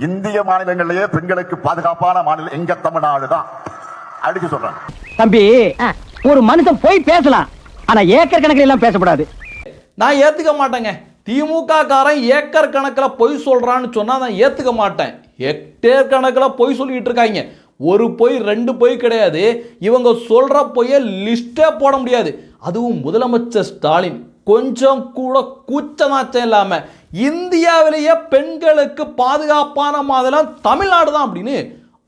இந்திய மாநிலங்களிலேயே பெண்களுக்கு பாதுகாப்பான மாநிலம் எங்க தமிழ்நாடு தான். அடிச்சு சொல்றேன் தம்பி, ஒரு மனுஷன் போய் பேசலாம், ஆனா ஏக்கர் கணக்கில் எல்லாம் பேசக்கூடாது. நான் ஏத்துக்க மாட்டேங்க. திமுக காரன் ஏக்கர் கணக்கில் பொய் சொல்றான்னு சொன்னா நான் ஏத்துக்க மாட்டேன். ஹெக்டேர் கணக்கில் பொய் சொல்லிட்டு இருக்காங்க. ஒரு பொய் ரெண்டு பொய் கிடையாது. இவங்க சொல்ற பொய்ய லிஸ்டே போட முடியாது. அதுவும் முதலமைச்சர் ஸ்டாலின் கொஞ்சம் கூட கூச்சநாச்சம் இல்லாம இந்தியாவிலேயே பெண்களுக்கு பாதுகாப்பான மாநிலம் தமிழ்நாடு தான் அப்படின்னு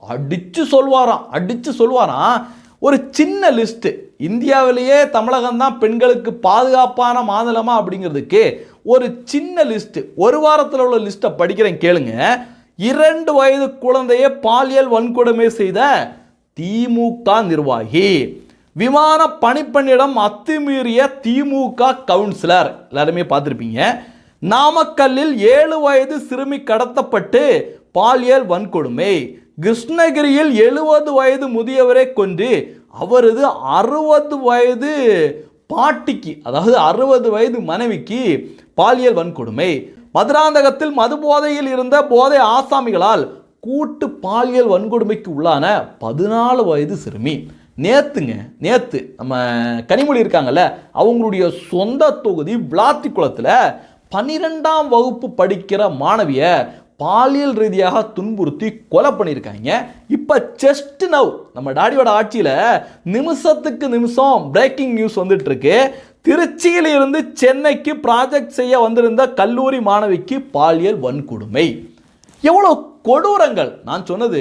அடிச்சு சொல்வாராம். ஒரு சின்ன லிஸ்ட், இந்தியாவிலேயே தமிழகம் தான் பெண்களுக்கு பாதுகாப்பான மாநிலமா அப்படிங்கிறதுக்கு ஒரு சின்ன லிஸ்ட், ஒரு வாரத்தில் உள்ள லிஸ்ட்டை படிக்கிறேன் கேளுங்க. 2 வயது குழந்தையை பாலியல் வன்கொடுமை செய்த திமுக நிர்வாகி, விமான பணிப்பெண்ணிடம் அத்துமீறிய திமுக கவுன்சிலர், எல்லாருமே பார்த்துருப்பீங்க. நாமக்கல்லில் 7 வயது சிறுமி கடத்தப்பட்டு பாலியல் வன்கொடுமை, கிருஷ்ணகிரியில் 70 வயது முதியவரை கொண்டு அவரது 60 வயது பாட்டிக்கு, அதாவது 60 வயது மனைவிக்கு பாலியல் வன்கொடுமை, மதுராந்தகத்தில் மது போதையில் இருந்த போதை ஆசாமிகளால் கூட்டு பாலியல் வன்கொடுமைக்கு உள்ளான 14 வயது சிறுமி. நேத்து நம்ம கனிமொழி இருக்காங்கல்ல, அவங்களுடைய சொந்த தொகுதி விளாத்திக்குளத்தில் 12ஆம் வகுப்பு படிக்கிற மாணவிய பாலியல் ரீதியாக துன்புறுத்தி கொலை பண்ணியிருக்காங்க. இப்போ ஜஸ்ட் நவ் நம்ம டாடியோட ஆட்சியில் நிமிஷத்துக்கு நிமிஷம் பிரேக்கிங் நியூஸ் வந்துட்டு இருக்கு. திருச்சியில் இருந்து சென்னைக்கு ப்ராஜெக்ட் செய்ய வந்திருந்த கல்லூரி மாணவிக்கு பாலியல் வன்கொடுமை. எவ்வளோ கொடூரங்கள்! நான் சொன்னது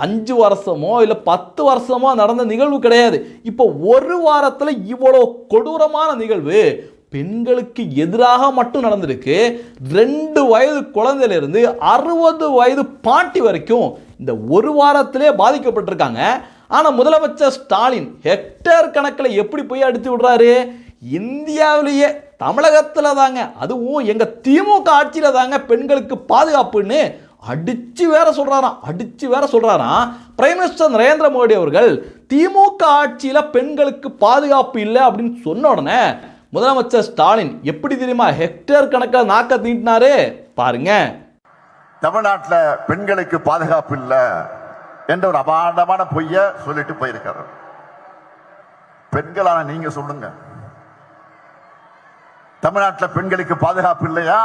5 வருஷமோ இல்லை 10 வருஷமோ நடந்த நிகழ்வு கிடையாது. இப்போ ஒரு வாரத்தில் இவ்வளோ கொடூரமான நிகழ்வு பெண்களுக்கு எதிராக மட்டும் நடந்திருக்கு. 2 வயது குழந்தையிலிருந்து 60 வயது பாட்டி வரைக்கும் இந்த ஒரு வாரத்திலே பாதிக்கப்பட்டிருக்காங்க. ஆனால் முதலமைச்சர் ஸ்டாலின் ஹெக்டேர் கணக்கில் எப்படி போய் அடித்து விடுறாரு? இந்தியாவிலேயே தமிழகத்தில் தாங்க, அதுவும் எங்கள் திமுக ஆட்சியில் தாங்க பெண்களுக்கு பாதுகாப்புன்னு அடிச்சு வேற சொல்றாராம். பிரைம் மினிஸ்டர் நரேந்திர மோடி அவர்கள் திமுக ஆட்சியில் பெண்களுக்கு பாதுகாப்பு இல்லை அப்படின்னு சொன்ன உடனே முதலமைச்சர் ஸ்டாலின் எப்படி தெரியுமா ஹெக்டேர் கணக்கில் நாக்க தீட்டினாரு பாருங்க. தமிழ்நாட்டில் பெண்களுக்கு பாதுகாப்பு இல்லை என்ற ஒரு அபாண்டமான பொய்ய சொல்லிட்டு போயிருக்காரு. பெண்களான நீங்க சொல்லுங்க, தமிழ்நாட்டில் பெண்களுக்கு பாதுகாப்பு இல்லையா?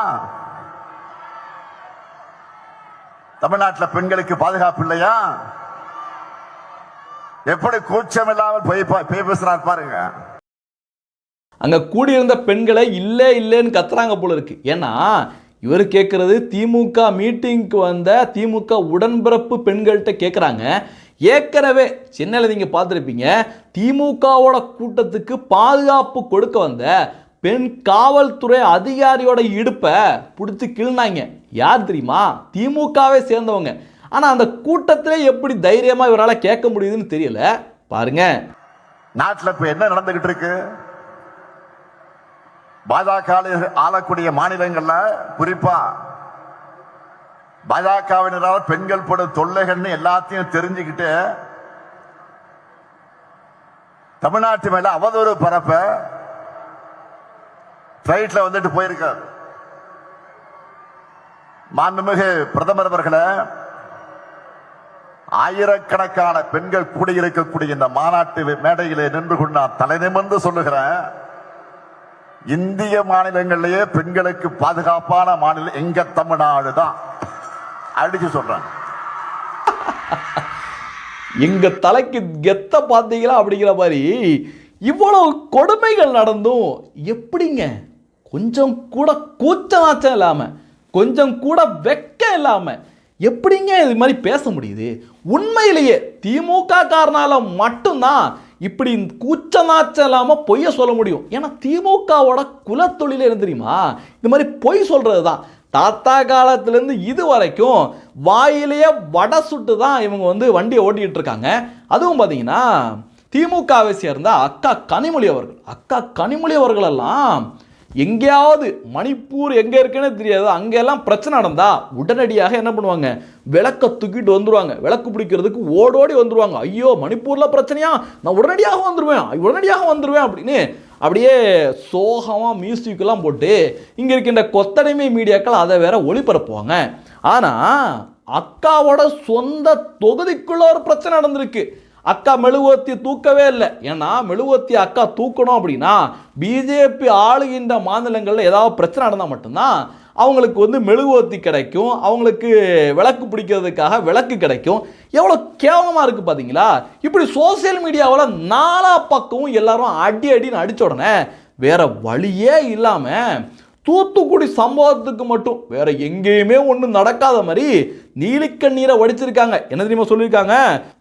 தமிழ்நாட்டில் பெண்களுக்கு பாதுகாப்பு இல்லையா? எப்படி கூச்சம் இல்லாமல் போய் பேசுறார் பாருங்க. அங்க கூடியிருந்த பெண்களை இல்லைன்னு கத்துறாங்க போல இருக்கு. ஏன்னா இவர் கேட்கறது திமுக மீட்டிங்க்கு வந்த திமுக உடன்பிறப்பு பெண்கள்கிட்ட கேட்குறாங்க. ஏற்கனவே சென்னையில் நீங்கள் பார்த்துருப்பீங்க, திமுகவோட கூட்டத்துக்கு பாதுகாப்பு கொடுக்க வந்த பெண் காவல்துறை அதிகாரியோட இடுப்பை பிடிச்சி கிள்னாங்க. யார் தெரியுமா? திமுகவே சேர்ந்தவங்க. ஆனால் அந்த கூட்டத்திலே எப்படி தைரியமாக இவரால் கேட்க முடியுதுன்னு தெரியல பாருங்க. நாட்டில் இப்போ என்ன நடந்துகிட்டு இருக்கு? பாஜக ஆளக்கூடிய மாநிலங்கள்ல, குறிப்பா பாஜகவினரால் பெண்கள் படும் தொல்லைகள்னு எல்லாத்தையும் தெரிஞ்சுக்கிட்டு தமிழ்நாட்டு மேல அவதூறு பரப்ப பிளைட்ல வந்துட்டு போயிருக்காரு. மாண்புமிகு பிரதமர் அவர்களே, ஆயிரக்கணக்கான பெண்கள் கூடியிருக்கக்கூடிய இந்த மாநாட்டு மேடையிலே நின்று கொண்டு நான் தலை நிமிர்ந்து சொல்லுகிறேன், இந்திய மாநிலங்களிலேயே பெண்களுக்கு பாதுகாப்பான மாநிலம் எங்க தமிழ்நாடு தான். அடிச்சு சொல்றேன். எங்க தலைக்கு கெத்த பார்த்தீங்களா அப்படிங்கிற மாதிரி இவ்வளவு கொடுமைகள் நடந்தும் எப்படிங்க கொஞ்சம் கூட கூச்சநாச்சம் இல்லாம, கொஞ்சம் கூட வெக்க இல்லாம எப்படிங்க இது மாதிரி பேச முடியுது? உண்மையிலேயே திமுக காரனால மட்டும்தான் இப்படி கூச்சநாச்சம் இல்லாமல் பொய்ய சொல்ல முடியும். ஏன்னா திமுகவோட குலத்தொழிலே என்ன தெரியுமா? இந்த மாதிரி பொய் சொல்றது தான். தாத்தா காலத்திலேருந்து இது வரைக்கும் வாயிலேயே வடை சுட்டு தான் இவங்க வந்து வண்டியை ஓட்டிகிட்டு இருக்காங்க. அதுவும் பார்த்தீங்கன்னா திமுகவை சேர்ந்த அக்கா கனிமொழி அவர்களெல்லாம் எங்கேயாவது மணிப்பூர் எங்கே இருக்குன்னு தெரியாது, அங்கெல்லாம் பிரச்சனை நடந்தா உடனடியாக என்ன பண்ணுவாங்க? விளக்க தூக்கிட்டு வந்துடுவாங்க. விளக்கு பிடிக்கிறதுக்கு ஓடோடி வந்துடுவாங்க. ஐயோ மணிப்பூரில் பிரச்சனையா, நான் உடனடியாக வந்துடுவேன் அப்படின்னு அப்படியே சோகமாக மியூசிக்கெல்லாம் போட்டு இங்கே இருக்கின்ற கொத்தடிமை மீடியாக்கள் அதை வேற ஒளிபரப்புவாங்க. ஆனால் அக்காவோட சொந்த தொகுதிக்குள்ள ஒரு பிரச்சனை நடந்திருக்கு. அக்கா மெழுகுவர்த்தி தூக்கவே இல்லை. ஏன்னா மெழுகுவர்த்தி அக்கா தூக்கணும் அப்படின்னா பிஜேபி ஆளுகின்ற மாநிலங்களில் ஏதாவது பிரச்சனை நடந்தால் மட்டும்தான் அவங்களுக்கு வந்து மெழுகுவர்த்தி கிடைக்கும், அவங்களுக்கு விளக்கு பிடிக்கிறதுக்காக விளக்கு கிடைக்கும். எவ்வளோ கேவலமாக இருக்குது பார்த்தீங்களா? இப்படி சோசியல் மீடியாவில் நாலா பக்கமும் எல்லாரும் அடின்னு அடித்த உடனே வேற வழியே இல்லாமல் தூத்துக்குடி சம்பவத்துக்கு மட்டும் வேற எங்கேயுமே ஒன்றும் நடக்காத மாதிரி நீலிக்கண்ணீரை வடிச்சிருக்காங்க. என்ன தெரியுமா சொல்லியிருக்காங்க?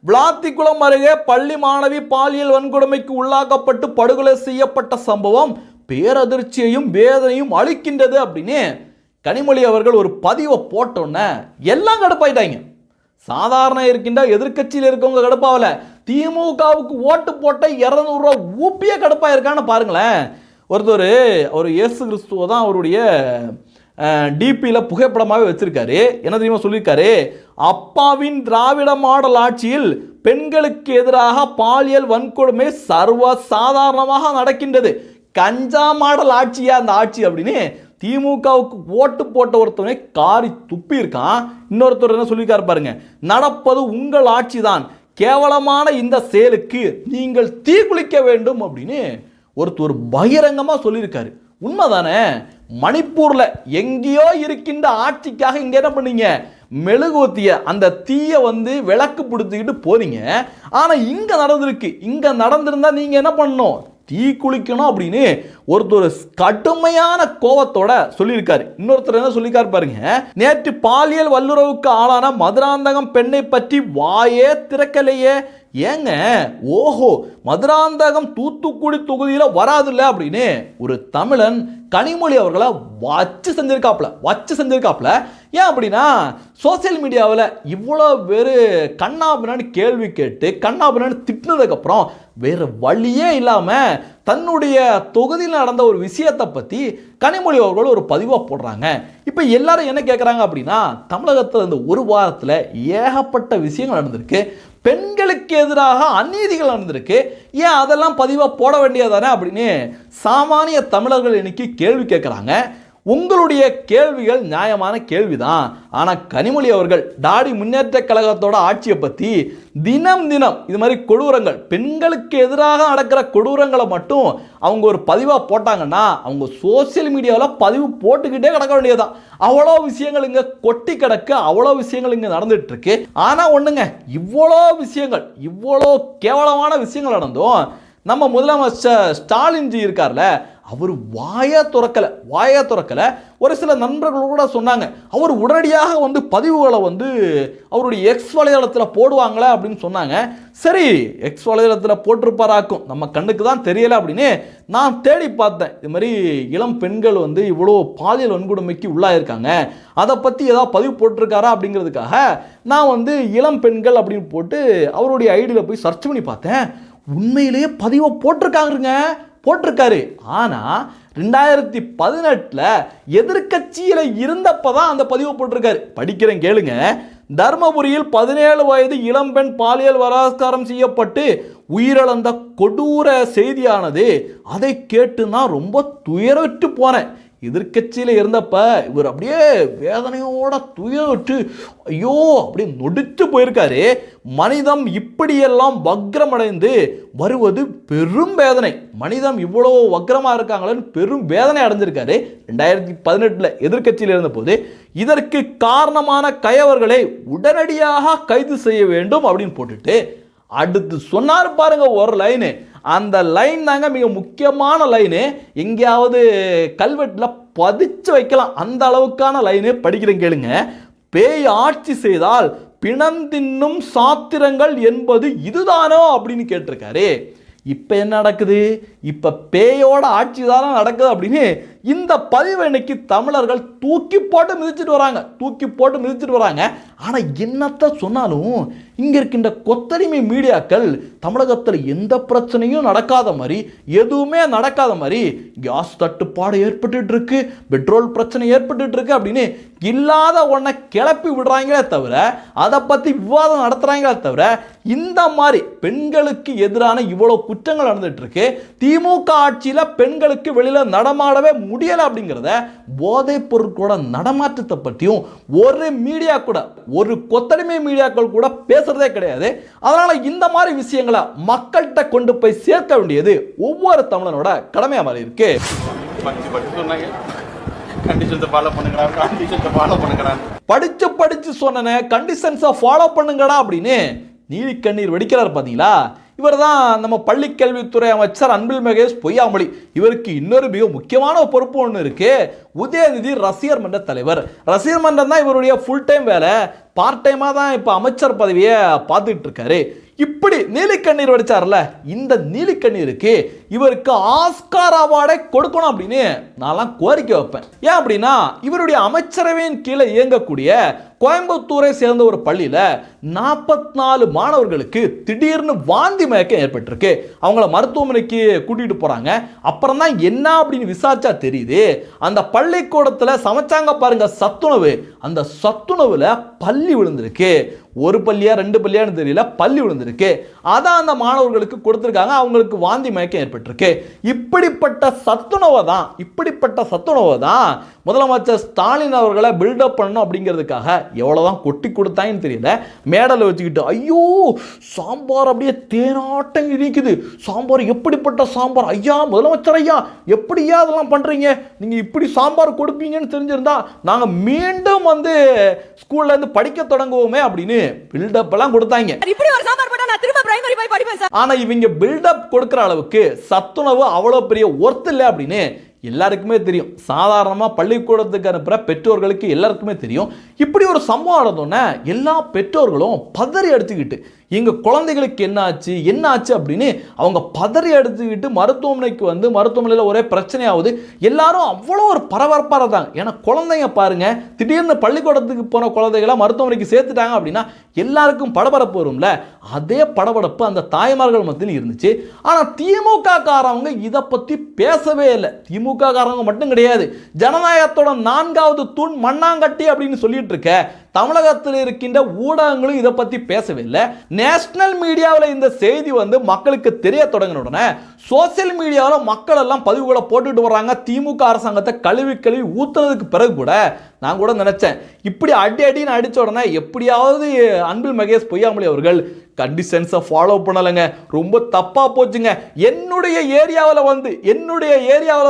விளாத்திக்குளம் அருகே பள்ளி மாணவி பாலியல் வன்கொடுமைக்கு உள்ளாக்கப்பட்டு படுகொலை செய்யப்பட்ட சம்பவம் பேரதிர்ச்சியையும் வேதனையும் அளிக்கின்றது அப்படின்னு கனிமொழி அவர்கள் ஒரு பதிவை போட்டோன்னே எல்லாம் கடுப்பாயிட்டாங்க. சாதாரண இருக்கின்ற எதிர்கட்சியில் இருக்கவங்க கடுப்பாவல, திமுகவுக்கு ஓட்டு போட்ட 200 ரூபா ஊப்பிய கடுப்பாயிருக்கான்னு பாருங்களேன். ஒருத்தர் அவர் இயேசு கிறிஸ்துவ தான் அவருடைய டிபியில் புகைப்படமாகவே வச்சிருக்காரு. என்ன தெரியுமா சொல்லியிருக்காரு? அப்பாவின் திராவிட மாடல் ஆட்சியில் பெண்களுக்கு எதிராக பாலியல் வன்கொடுமை சர்வசாதாரணமாக நடக்கின்றது. கஞ்சா மாடல் ஆட்சியா அந்த ஆட்சி அப்படின்னு திமுகவுக்கு ஓட்டு போட்ட ஒருத்தவனை காரி துப்பி இருக்கான். இன்னொருத்தர் என்ன சொல்லியிருக்காரு பாருங்க, நடப்பது உங்கள் ஆட்சி தான், கேவலமான இந்த செயலுக்கு நீங்கள் தீக்குளிக்க வேண்டும் அப்படின்னு ஒருத்தர் பகிரங்கமாக சொல்லியிருக்காரு. உண்மைதானே? மணிப்பூர்ல எங்கேயோ இருக்கின்ற ஆட்சிக்காக இங்க என்ன பண்ணீங்க? மெழுகுவத்திய அந்த தீய வந்து விளக்கு பிடிச்சிக்கிட்டு போறீங்க. ஆனா இங்க நடந்திருக்கு. இங்க நடந்திருந்தா நீங்க என்ன பண்ணணும்? தீ குளிக்கணும் அப்படின்னு ஒருத்தர் கடுமையான கோபத்தோட சொல்லியிருக்காரு. இன்னொருத்தர் என்ன சொல்லியிருக்காரு பாருங்க, நேற்று பாலியல் வல்லுறவுக்கு ஆளான மதுராந்தகம் பெண்ணை பற்றி வாயே திறக்கலையே. ஏங்க, ஓஹோ, மதுராந்தகம் தூத்துக்குடி தொகுதியில் வராதுல்ல அப்படின்னு ஒரு தமிழன் கனிமொழி அவர்களை வச்சு செஞ்சிருக்காப்ல. ஏன் அப்படின்னா சோசியல் மீடியாவில் இவ்வளோ பேர் கண்ணாபின்னு கேள்வி கேட்டு கண்ணாபின்னு திட்டினதுக்கப்புறம் வேறு வழியே இல்லாமல் தன்னுடைய தொகுதியில் நடந்த ஒரு விஷயத்தை பற்றி கனிமொழி அவர்கள் ஒரு பதிவாக போடுறாங்க. இப்போ எல்லாரும் என்ன கேட்குறாங்க அப்படின்னா, தமிழகத்தில் இந்த ஒரு வாரத்தில் ஏகப்பட்ட விஷயங்கள் நடந்திருக்கு, பெண்களுக்கு எதிராக அநீதிகள் நடந்திருக்கு, ஏன் அதெல்லாம் பதிவாக போட வேண்டியதானே அப்படின்னு சாமானிய தமிழர்கள் இன்னைக்கு கேள்வி கேட்குறாங்க. உங்களுடைய கேள்விகள் நியாயமான கேள்விதான். ஆனால் கனிமொழி அவர்கள் தாடி முன்னேற்ற கழகத்தோட ஆட்சியை பற்றி தினம் இது மாதிரி கொடூரங்கள், பெண்களுக்கு எதிராக நடக்கிற கொடூரங்களை மட்டும் அவங்க ஒரு பதிவாக போட்டாங்கன்னா அவங்க சோசியல் மீடியாவில் பதிவு போட்டுக்கிட்டே கிடக்க வேண்டியதுதான். அவ்வளோ விஷயங்கள் இங்கே கொட்டி கிடக்கு, அவ்வளோ விஷயங்கள் இங்கே நடந்துட்டு இருக்கு. ஆனால் ஒன்றுங்க, இவ்வளோ விஷயங்கள், இவ்வளோ கேவலமான விஷயங்கள் நடந்தும் நம்ம முதலமைச்சர் ஸ்டாலின்ஜி இருக்கார்ல, அவர் வாயை திறக்கலை. ஒரு சில நண்பர்கள் கூட சொன்னாங்க, அவர் உடனடியாக வந்து பதிவுகளை வந்து அவருடைய எக்ஸ் வலைதளத்தில் போடுவாங்களே அப்படின்னு சொன்னாங்க. சரி, எக்ஸ் வலைதளத்தில் போட்டிருப்பாராக்கும், நம்ம கண்ணுக்கு தான் தெரியலை அப்படின்னு நான் தேடி பார்த்தேன். இது மாதிரி இளம் பெண்கள் வந்து இவ்வளோ பாலியல் வன்கொடுமைக்கு உள்ளாயிருக்காங்க, அதை பற்றி ஏதாவது பதிவு போட்டிருக்காரா அப்படிங்கிறதுக்காக நான் வந்து இளம் பெண்கள் அப்படின்னு போட்டு அவருடைய ஐடியில் போய் சர்ச் பண்ணி பார்த்தேன். உண்மையிலேயே பதிவை போட்டிருக்காரு. ஆனால் 2018 எதிர்கட்சியில் இருந்தப்பதான் அந்த பதிவு போட்டிருக்காரு. படிக்கிறேன் கேளுங்க. தர்மபுரியில் 17 வயது இளம்பெண் பாலியல் பலாத்காரம் செய்யப்பட்டு உயிரிழந்த கொடூர செய்தியானது. அதை கேட்டு நான் ரொம்ப துயரற்று போனேன். எதிர்கட்சியில் இருந்தப்ப இவர் அப்படியே வேதனையோட துயரற்று ஐயோ அப்படியே நொடித்து போயிருக்காரு. மனிதம் இப்படியெல்லாம் வக்ரமடைந்து வருவது பெரும் வேதனை. மனிதம் இவ்வளோ வக்ரமாக இருக்காங்களேன்னு பெரும் வேதனை அடைஞ்சிருக்காரு 2018 எதிர்கட்சியில் இருந்தபோது. இதற்கு காரணமான கயவர்களை உடனடியாக கைது செய்ய வேண்டும் அப்படின்னு போட்டுட்டு அடுத்து சொன்னார் பாருங்க ஒரு லைனு. அந்த லைன் தாங்க மிக முக்கியமான லைனு. எங்கேயாவது கல்வெட்டில் பதிச்சு வைக்கலாம் அந்த அளவுக்கான லைனு. படிக்கிறேன் கேளுங்க. பேய் ஆட்சி செய்தால் பிணந்தின்னும் சாத்திரங்கள் என்பது இதுதானோ அப்படின்னு கேட்டிருக்காரு. இப்போ என்ன நடக்குது? இப்போ பேயோட ஆட்சி தானே நடக்குது அப்படின்னு இந்த பதிவை இன்னைக்கு தமிழர்கள் தூக்கி போட்டு மிதிச்சிட்டு வராங்க. ஆனால் என்னத்தை சொன்னாலும் இங்கே இருக்கின்ற கொத்தடிமை மீடியாக்கள் தமிழகத்தில் எந்த பிரச்சனையும் நடக்காத மாதிரி, எதுவுமே நடக்காத மாதிரி, கேஸ் தட்டுப்பாடு ஏற்பட்டு இருக்கு, பெட்ரோல் பிரச்சனை ஏற்பட்டு இருக்கு அப்படின்னு இல்லாத ஒன்றை கிளப்பி விடுறாங்களே தவிர, அதை பற்றி விவாதம் நடத்துகிறாங்களே தவிர, இந்த மாதிரி பெண்களுக்கு எதிரான இவ்வளோ குற்றங்கள் நடந்துட்டு இருக்கு. திமுக ஆட்சியில் பெண்களுக்கு வெளியில் நடமாடவே முடியலை அப்படிங்கிறத போதைப் பொருட்களோட நடமாட்டத்தை பற்றியும் ஒரு மீடியா கூட, ஒரு கொத்தடிமை மீடியாக்கள் கூட பேசுறதே கிடையாது. அதனால இந்த மாதிரி விஷயங்களை மக்கள்கிட்ட கொண்டு போய் சேர்க்க வேண்டியது ஒவ்வொரு தமிழனோட கடமையா மாதிரி இருக்கு. படிச்சு சொன்ன கண்டிஷன்ஸை ஃபாலோ பண்ணுங்கடா அப்படின்னு நீலி கண்ணீர் வெடிக்கிறார் பாத்தீங்களா. இவர் தான் நம்ம பள்ளி கல்வித்துறை அமைச்சர் அன்பில் மகேஷ் பொய்யாமொழி. இவருக்கு இன்னொரு மிக முக்கியமான பொறுப்பு ஒன்று இருக்கு. உதயநிதி ரசிகர் மன்ற தலைவர். ரசிகர் மன்றம் தான் இவருடைய ஃபுல் டைம் வேலை. பார்ட் டைமாக தான் இப்போ அமைச்சர் பதவியை பார்த்துட்டு இருக்காரு. இப்படி நீலிக்கண்ணீர் வடிச்சார்ல, இந்த நீலிக்கண்ணீருக்கு இவருக்கு ஆஸ்கார் அவார்டை கொடுக்கணும் அப்படின்னு நான்லாம் கோரிக்கை வைப்பேன். ஏன் அப்படின்னா இவருடைய அமைச்சரவையின் கீழே இயங்கக்கூடிய கோயம்புத்தூரை சேர்ந்த ஒரு பள்ளியில் 44 மாணவர்களுக்கு திடீர்னு வாந்தி மயக்கம் ஏற்பட்டிருக்கு. அவங்கள மருத்துவமனைக்கு கூட்டிட்டு போறாங்க. அப்புறம் தான் என்ன அப்படின்னு விசாரிச்சா தெரியுது, அந்த பள்ளிக்கூடத்தில் சமைச்சாங்க பாருங்க சத்துணவு, அந்த சத்துணவுல பள்ளி விழுந்திருக்கு. ஒரு பள்ளியா 2 பள்ளியான்னு தெரியல, பள்ளி விழுந்திருக்கு. அதான் அந்த மாணவர்களுக்கு கொடுத்துருக்காங்க. அவங்களுக்கு வாந்தி மயக்கம் ஏற்பட்டிருக்கு. இப்படிப்பட்ட சத்துணவை தான் முதலமைச்சர் ஸ்டாலின் அவர்களை பில்டப் பண்ணணும் அப்படிங்கிறதுக்காக எவ்வளவுதான் கொட்டி கொடுத்தாங்கன்னு தெரியல, மேடலை வச்சுக்கிட்டு ஐயோ சாம்பார் அப்படியே தேனாட்டம் இருக்குது, சாம்பார் எப்படிப்பட்ட சாம்பார் ஐயா, முதலமைச்சர் ஐயா எப்படியா அதெல்லாம் பண்றீங்க, நீங்க இப்படி சாம்பார் கொடுப்பீங்கன்னு தெரிஞ்சிருந்தா நாங்க மீண்டும் வந்து ஸ்கூல்ல இருந்து படிக்க தொடங்குவோமே அப்படின்னு பில்டப் எல்லாம் கொடுத்தாங்க. ஆனா இவங்க பில்டப் கொடுக்கிற அளவுக்கு சத்துணவு அவ்வளவு பெரிய ஒர்த் இல்லை அப்படின்னு எல்லாருக்குமே தெரியும். சாதாரணமாக பள்ளிக்கூடத்துக்கு அனுப்புகிற பெற்றோர்களுக்கு எல்லாருக்குமே தெரியும். இப்படி ஒரு சம்பவம் நடந்தோன்னே எல்லா பெற்றோர்களும் பதறி அடிச்சுக்கிட்டு எங்கள் குழந்தைகளுக்கு என்ன ஆச்சு அப்படின்னு அவங்க பதறி அடிச்சுக்கிட்டு மருத்துவமனைக்கு வந்து மருத்துவமனையில் ஒரே பிரச்சனையாகுது. எல்லாரும் அவ்வளோ ஒரு பரபரப்பாக இருந்தாங்க. ஏன்னா குழந்தைங்க பாருங்க, திடீர்னு பள்ளிக்கூடத்துக்கு போன குழந்தைகளை மருத்துவமனைக்கு சேர்த்துட்டாங்க அப்படின்னா எல்லாருக்கும் படபரப்பு வரும்ல. அதே படபரப்பு அந்த தாய்மார்கள் மத்தியில் இருந்துச்சு. ஆனால் திமுக காரவங்க இதை பற்றி பேசவே இல்லை. திமுக காரவங்க மட்டும் கிடையாது, ஜனநாயகத்தோட 4வது தூண் மண்ணாங்கட்டி அப்படின்னு சொல்லிட்டு இருக்க தமிழகத்தில் இருக்கின்ற ஊடகங்களும் இதை பற்றி பேசவே இல்லை. நேஷனல் மீடியாவில் இந்த செய்தி வந்து மக்களுக்கு தெரிய தொடங்கின உடனே சோசியல் மீடியாவில் மக்கள் எல்லாம் பதிவுகளை போட்டுட்டு வர்றாங்க. திமுக அரசாங்கத்தை கழுவி ஊத்துறதுக்கு பிறகு கூட நான் கூட நினைச்சேன், இப்படி அடின்னு அடிச்ச உடனே எப்படியாவது அன்பில் மகேஷ் பொய்யாமொழி அவர்கள் கண்டிஷன்ஸை ஃபாலோ பண்ணலைங்க, ரொம்ப தப்பாக போச்சுங்க, என்னுடைய ஏரியாவில்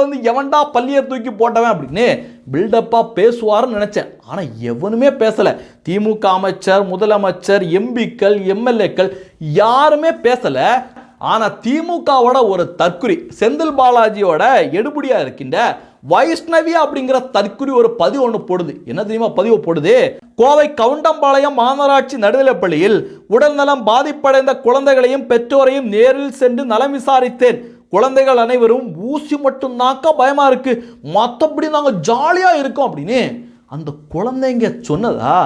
வந்து எவன்டா பள்ளியை தூக்கி போட்டவன் அப்படின்னு பில்டப்பாக பேசுவார்னு நினச்சேன். ஆனால் எவனுமே பேசலை. திமுக அமைச்சர், முதலமைச்சர், எம்பிக்கள், எம்எல்ஏக்கள் யாருமே பேசலை. ஆனால் திமுகவோட ஒரு தற்குறி செந்தில் பாலாஜியோட எடுபடியாக இருக்கின்ற வைஷ்ணவி அப்படிங்கிற தற்குறி ஒரு பதிவு ஒன்று போடுது. என்ன தெரியுமா பதிவு போடுது? கோவை கவுண்டம்பாளையம் மாநகராட்சி நடுநிலைப்பள்ளியில் உடல்நலம் பாதிப்படைந்த குழந்தைகளையும் பெற்றோரையும் நேரில் சென்று நலம் விசாரித்தேன். குழந்தைகள் அனைவரும் ஊசி மட்டும் தாக்க பயமா இருக்கு, மற்றபடி நாங்கள் ஜாலியா இருக்கோம் அப்படின்னு அந்த குழந்தைங்க சொன்னதா?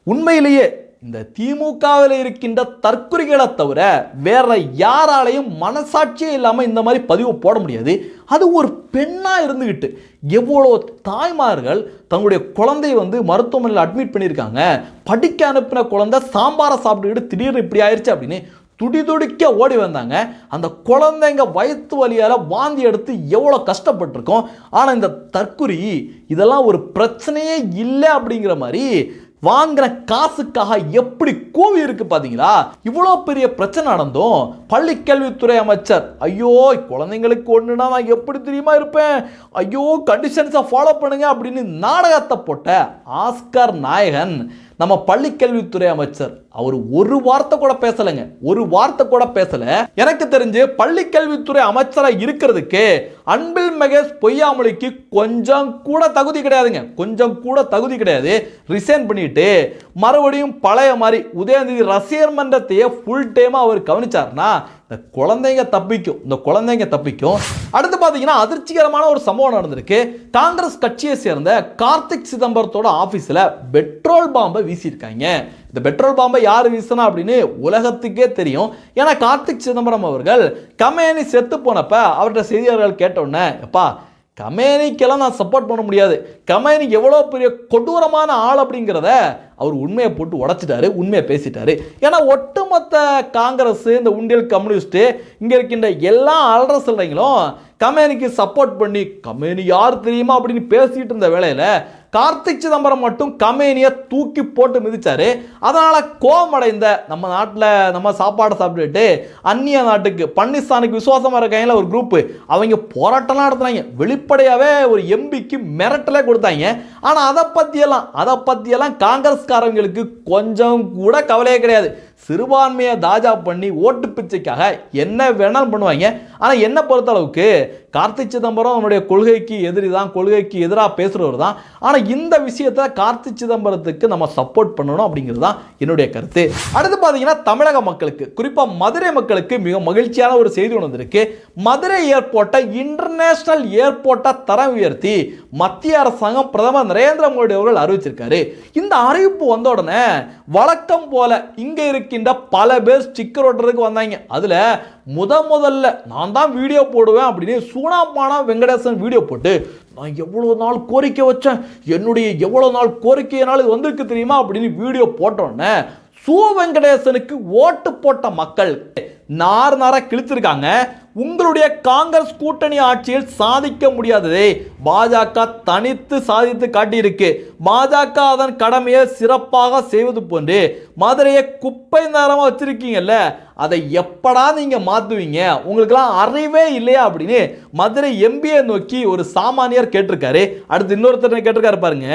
உண்மையிலேயே இந்த திமுகவில் இருக்கின்ற தற்குறிகளை தவிர வேற யாராலையும் மனசாட்சியே இல்லாமல் இந்த மாதிரி பதிவு போட முடியாது. அது ஒரு பெண்ணா இருந்துகிட்டு எவ்வளோ தாய்மார்கள் தங்களுடைய குழந்தைய வந்து மருத்துவமனையில் அட்மிட் பண்ணியிருக்காங்க. படிக்க அனுப்பின குழந்தை சாம்பாரை சாப்பிட்டுக்கிட்டு திடீர்னு இப்படி ஆயிடுச்சு அப்படின்னு துடிதுடிக்க ஓடி வந்தாங்க. அந்த குழந்தைங்க வயிற்று வலியால் வாந்தி எடுத்து எவ்வளோ கஷ்டப்பட்டிருக்கோம். ஆனால் இந்த தற்குறி இதெல்லாம் ஒரு பிரச்சனையே இல்லை அப்படிங்கிற மாதிரி வாங்குற காசுக்காக எப்படி கூவி இருக்கு பாத்தீங்களா? இவ்வளோ பெரிய பிரச்சனை நடந்தும் பள்ளி கல்வித்துறை அமைச்சர் ஐயோ குழந்தைங்களுக்கு ஒண்ணுனா நான் எப்படி தெரியுமா இருப்பேன், ஐயோ கண்டிஷன்ஸை ஃபாலோ பண்ணுங்க அப்படின்னு நாடகத்தை போட்ட ஆஸ்கர் நாயகன் நம்ம பள்ளி கல்வித்துறை அமைச்சர் அவர் ஒரு வார்த்தை கூட பேசல. எனக்கு தெரிஞ்சு பள்ளி கல்வித்துறை அமைச்சராக இருக்கிறதுக்கு அன்பில் மகேஷ் பொய்யாமொழிக்கு கொஞ்சம் கூட தகுதி கிடையாது. ரிசைன் பண்ணிட்டு மறுபடியும் பழைய மாதிரி உதயநிதி ரசிகர் மன்றத்தையே ஃபுல் டைமா அவர் கவனிச்சார்னா இந்த குழந்தைங்க தப்பிக்கும். அடுத்து பார்த்தீங்கன்னா அதிர்ச்சிகரமான ஒரு சம்பவம் நடந்திருக்கு. காங்கிரஸ் கட்சியை சேர்ந்த கார்த்திக் சிதம்பரத்தோட ஆபீஸ்ல பெட்ரோல் பாம்பை வீசியிருக்காங்க. இந்த பெட்ரோல் பாம்பை யார் வீசினா அப்படின்னு உலகத்துக்கே தெரியும். ஏன்னா கார்த்திக் சிதம்பரம் அவர்கள் கமேனி செத்து போனப்ப அவர்கிட்ட செய்தியாளர்கள் கேட்டோன்னே, எப்பா கமேனிக்கெல்லாம் நான் சப்போர்ட் பண்ண முடியாது. கமேனி எவ்வளோ பெரிய கொடூரமான ஆள் அப்படிங்கிறத அவர் உண்மையை போட்டு உடைச்சிட்டாரு, உண்மையை பேசிட்டாரு. ஏன்னா ஒட்டுமொத்த காங்கிரஸ், இந்த உண்டியல் கம்யூனிஸ்ட்டு, இங்கே இருக்கின்ற எல்லா அல்ற சொல்றீங்களும் கமேனிக்கு சப்போர்ட் பண்ணி கமேனி யார் தெரியுமா அப்படின்னு பேசிட்டு இருந்த வேளையில் கார்த்திக் சிதம்பரம் மட்டும் கமேனியை தூக்கி போட்டு மிதிச்சாரு. அதனால கோபமடைந்த நம்ம நாட்டில் நம்ம சாப்பாடு சாப்பிட்டுட்டு அந்நிய நாட்டுக்கு பன்னிஸ்தானுக்கு விசுவாசமாக இருக்காங்களா ஒரு குரூப்பு, அவங்க போராட்டம்லாம் நடத்துனாங்க. வெளிப்படையாகவே ஒரு எம்பிக்கு மிரட்டலே கொடுத்தாங்க. ஆனால் அதை பற்றியெல்லாம் காங்கிரஸ்காரங்களுக்கு கொஞ்சம் கூட கவலையே கிடையாது. சிறுபான்மையை தாஜா பண்ணி ஓட்டு பிச்சைக்காக என்ன வேணாலும் பண்ணுவாங்க. ஆனால் என்ன பொறுத்த அளவுக்கு கார்த்திக் சிதம்பரம் அவனுடைய கொள்கைக்கு எதிரி தான், கொள்கைக்கு எதிராக பேசுகிறவர் தான். ஆனால் இந்த விஷயத்தை கார்த்திக் சிதம்பரத்துக்கு நம்ம சப்போர்ட் பண்ணணும் அப்படிங்கிறது தான் என்னுடைய கருத்து. அடுத்து பார்த்தீங்கன்னா தமிழக மக்களுக்கு, குறிப்பாக மதுரை மக்களுக்கு மிக மகிழ்ச்சியான ஒரு செய்தி ஒன்று வந்திருக்கு. மதுரை ஏர்போர்ட்டை இன்டர்நேஷனல் ஏர்போர்ட்டை தரம் உயர்த்தி மத்திய அரசாங்கம் பிரதமர் நரேந்திர மோடி அவர்கள் அறிவிச்சிருக்காரு. இந்த அறிவிப்பு வந்த உடனே வழக்கம் போல இங்கே இருக்கின்ற பல பேர் ஸ்டிக்கர் ஒட்டுறதுக்கு வந்தாங்க. அதில் முதல்ல நான் தான் வீடியோ போடுவேன் அப்படின்னு சூனாப்பானா வெங்கடேசன் வீடியோ போட்டு நான் எவ்வளோ நாள் கோரிக்கை வச்சேன், என்னுடைய எவ்வளோ நாள் கோரிக்கையினால் இது வந்திருக்கு தெரியுமா அப்படின்னு வீடியோ போட்டோன்னே சு வெங்கடேசனுக்கு ஓட்டு போட்ட மக்கள் நார கிழிச்சிருக்காங்க. உங்களுடைய காங்கிரஸ் கூட்டணி ஆட்சியில் சாதிக்க முடியாததை பாஜக தனித்து சாதித்து காட்டியிருக்கு. பாஜக அதன் கடமையை சிறப்பாக செய்வது போன்று மதுரையை குப்பை நேரமாக வச்சிருக்கீங்கல்ல, அதை எப்படா நீங்க மாத்துவீங்க, உங்களுக்கெல்லாம் அறிவே இல்லையா அப்படின்னு மதுரை எம்பியை நோக்கி ஒரு சாமானியர் கேட்டிருக்காரு. அடுத்து இன்னொருத்தர் கேட்டிருக்காரு பாருங்க,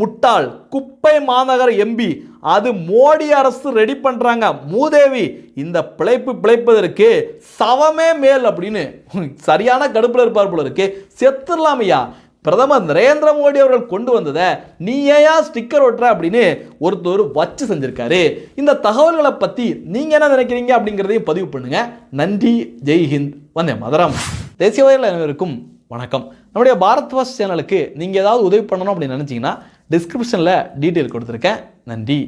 முட்டாள் குப்பை மாநகர எம்பி, அது மோடி அரசு ரெடி பண்றாங்க மூதேவி, இந்த பிழைப்பதற்கு சவமே மேல் அப்படின்னு சரியான கடுப்புல இருப்பார் போல இருக்கு. செத்துடலாமையா, பிரதமர் நரேந்திர மோடி அவர்கள் கொண்டு வந்ததை நீ ஏயா ஸ்டிக்கர் ஒட்டுற அப்படின்னு ஒருத்தர் வச்சு செஞ்சிருக்காரு. இந்த தகவல்களை பத்தி நீங்க என்ன நினைக்கிறீங்க அப்படிங்கிறதையும் பதிவு பண்ணுங்க. நன்றி, ஜெய்ஹிந்த், வந்தே மாதரம். தேசியவாதிகள் அனைவருக்கும் வணக்கம். நம்முடைய பாரத் வாஸ் சேனலுக்கு நீங்க ஏதாவது உதவி பண்ணணும் அப்படின்னு நினைச்சீங்கன்னா டிஸ்கிரிப்ஷன்ல டீட்டெயில் கொடுத்துருக்கேன். நன்றி.